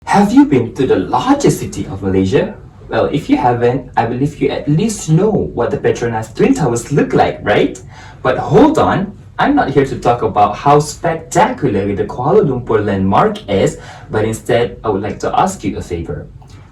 Have you been to the largest city of Malaysia? Well, if you haven't, I believe you at least know what the Petronas Twin Towers look like, right? But hold on, I'm not here to talk about how spectacular the Kuala Lumpur landmark is, but instead, I would like to ask you a favor.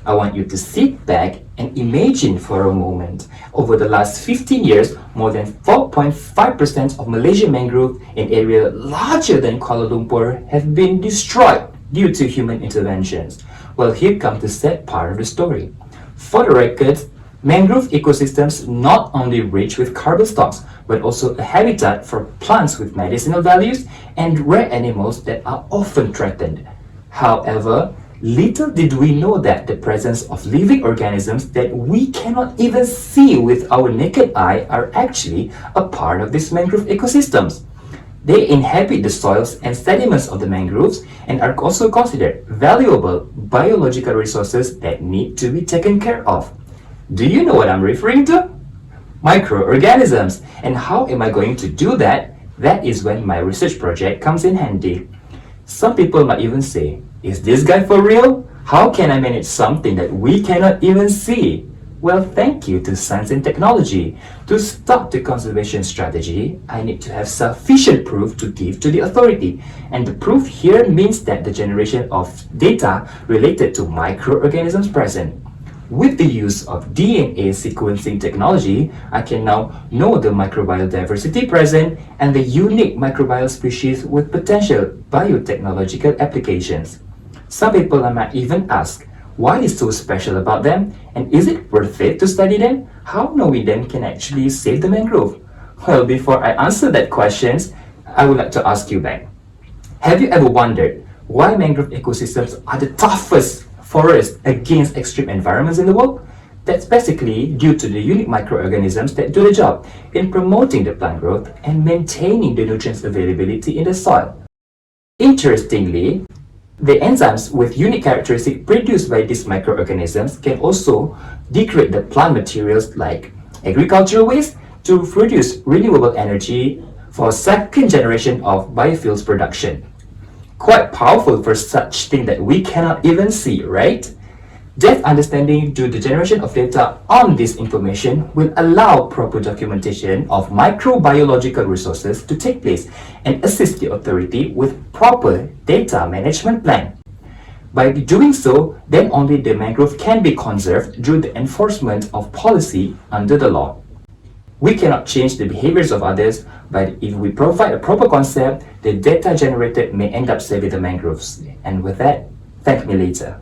I want you to sit back and imagine for a moment. Over the last 15 years, more than 4.5% of Malaysian mangrove in area larger than Kuala Lumpur have been destroyed due to human interventions. Well, here comes the sad part of the story. For the record, mangrove ecosystems not only rich with carbon stocks, but also a habitat for plants with medicinal values and rare animals that are often threatened. However, little did we know that the presence of living organisms that we cannot even see with our naked eye are actually a part of these mangrove ecosystems. They inhabit the soils and sediments of the mangroves and are also considered valuable biological resources that need to be taken care of. Do you know what I'm referring to? Microorganisms. And how am I going to do that? That is when my research project comes in handy. Some people might even say, is this guy for real? How can I manage something that we cannot even see? Well, thank you to science and technology. To start the conservation strategy, I need to have sufficient proof to give to the authority. And the proof here means that the generation of data related to microorganisms present. With the use of DNA sequencing technology, I can now know the microbial diversity present and the unique microbial species with potential biotechnological applications. Some people might even ask, what is so special about them? And is it worth it to study them? How knowing them can actually save the mangrove? Well, before I answer that question, I would like to ask you back. Have you ever wondered why mangrove ecosystems are the toughest forests against extreme environments in the world? That's basically due to the unique microorganisms that do the job in promoting the plant growth and maintaining the nutrients availability in the soil. Interestingly, the enzymes with unique characteristics produced by these microorganisms can also degrade the plant materials like agricultural waste to produce renewable energy for second generation of biofuels production. Quite powerful for such thing that we cannot even see, right? Depth understanding due to the generation of data on this information will allow proper documentation of microbiological resources to take place and assist the authority with proper data management plan. By doing so, then only the mangrove can be conserved through the enforcement of policy under the law. We cannot change the behaviors of others, but if we provide a proper concept, the data generated may end up saving the mangroves. And with that, thank me later.